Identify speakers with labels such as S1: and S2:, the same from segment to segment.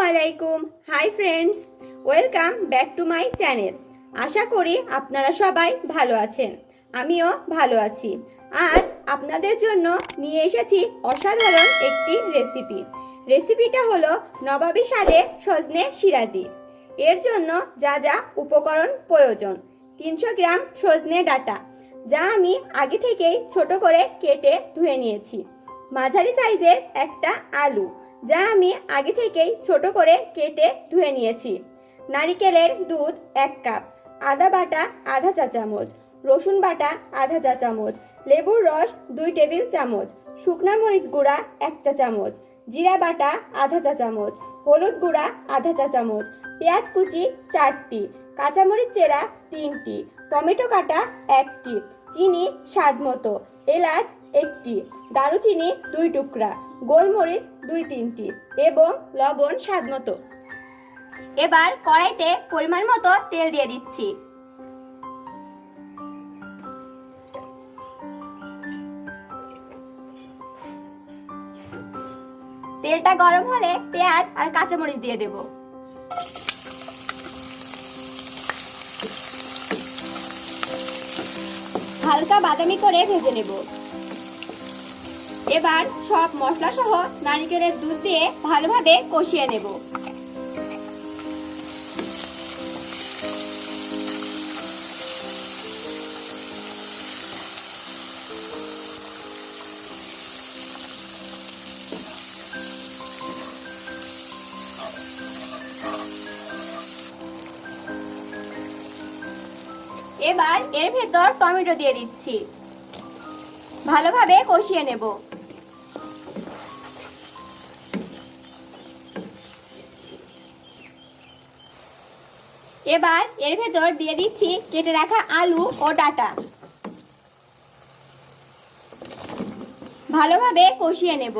S1: আলাইকুম। Hi friends, welcome back to my channel. আশা করি আপনারা সবাই ভালো আছেন, আমিও ভালো আছি। আজ আপনাদের জন্য নিয়ে এসেছি অসাধারণ একটি রেসিপিটা হলো নবাবী স্বাদে সজনে সিরাজি। এর জন্য যা যা উপকরণ প্রয়োজন: 300 গ্রাম সজনে ডাঁটা, যা আমি আগে থেকেই ছোট করে কেটে ধুয়ে নিয়েছি। মাঝারি সাইজের একটা আলু, যা আমি আগে থেকেই ছোট করে কেটে ধুয়ে নিয়েছি। নারিকেলের দুধ 1 কাপ, আদা বাটা আধা চা চামচ, রসুন বাটা আধা চা চামচ, লেবুর রস 2 টেবিল চামচ, শুকনা মরিচ গুঁড়া 1 চা চামচ, জিরা বাটা আধা চা চামচ, হলুদ গুঁড়া আধা চা চামচ, পেঁয়াজ কুচি 4টি, কাঁচামরিচ চেরা 3টি, টমেটো কাটা 1টি, চিনি স্বাদ মতো, এলাচ 1টি, দারুচিনি 2 টুকরা, গোলমরিচ 2-3টি এবং লবণ স্বাদ মতো। এবার কড়াইতে পরিমাণ মতো তেল দিয়ে দিচ্ছি। তেলটা গরম হলে পেঁয়াজ আর কাঁচামরিচ দিয়ে দেব। হালকা বাদামি করে ভেজে নেব। এবার সব মশলা সহ নারকেলের দুধ দিয়ে ভালোভাবে কষিয়ে নেব। এবার এর ভেতর টমেটো দিয়ে দিচ্ছি, ভালোভাবে কষিয়ে নেব। এবার এর ভেতর দিয়ে দিচ্ছি কেটে রাখা আলু ও ডাঁটা, ভালোভাবে কষিয়ে নেব।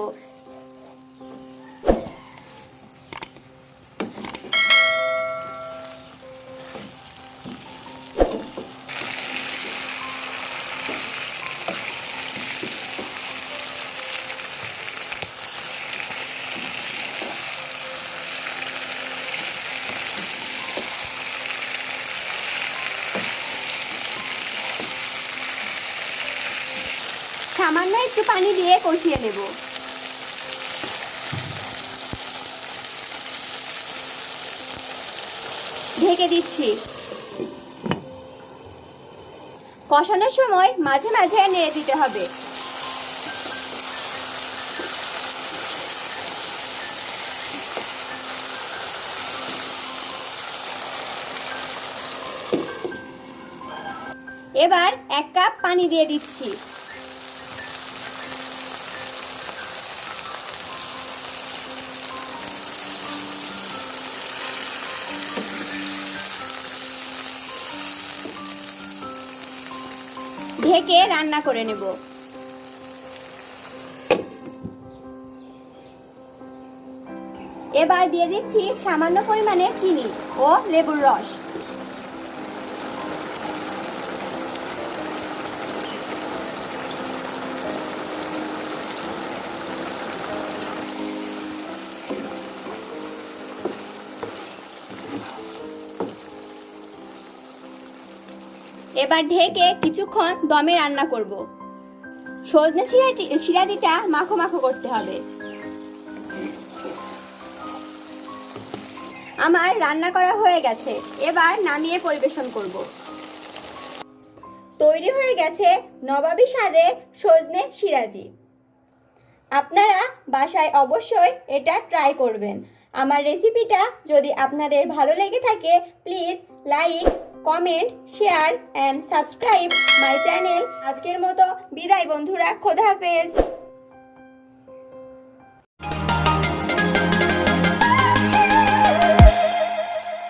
S1: সামান্য একটু পানি দিয়ে কষিয়ে নেব। ঢেকে দিচ্ছি। কষানোর সময় মাঝে মাঝে নেড়ে দিতে হবে। এবার 1 কাপ পানি দিয়ে দিচ্ছি। ঢেকে রান্না করে নেব। এবার দিয়ে দিচ্ছি সামান্য পরিমাণে চিনি ও লেবুর রস। এবার ঢেকে কিছুক্ষণ দমে রান্না করব। সজনে সিরাজিটা মাখো মাখো করতে হবে। আমার রান্না করা হয়ে গেছে, এবার নামিয়ে পরিবেশন করব। তৈরি হয়ে গেছে নবাবী স্বাদে সজনে সিরাজি। আপনারা বাসায় অবশ্যই এটা ট্রাই করবেন। আমার রেসিপিটা যদি আপনাদের ভালো লেগে থাকে, please like, comment, share and subscribe my channel. আজকের মতো বিদায় বন্ধুরা, খোদা হাফেজ।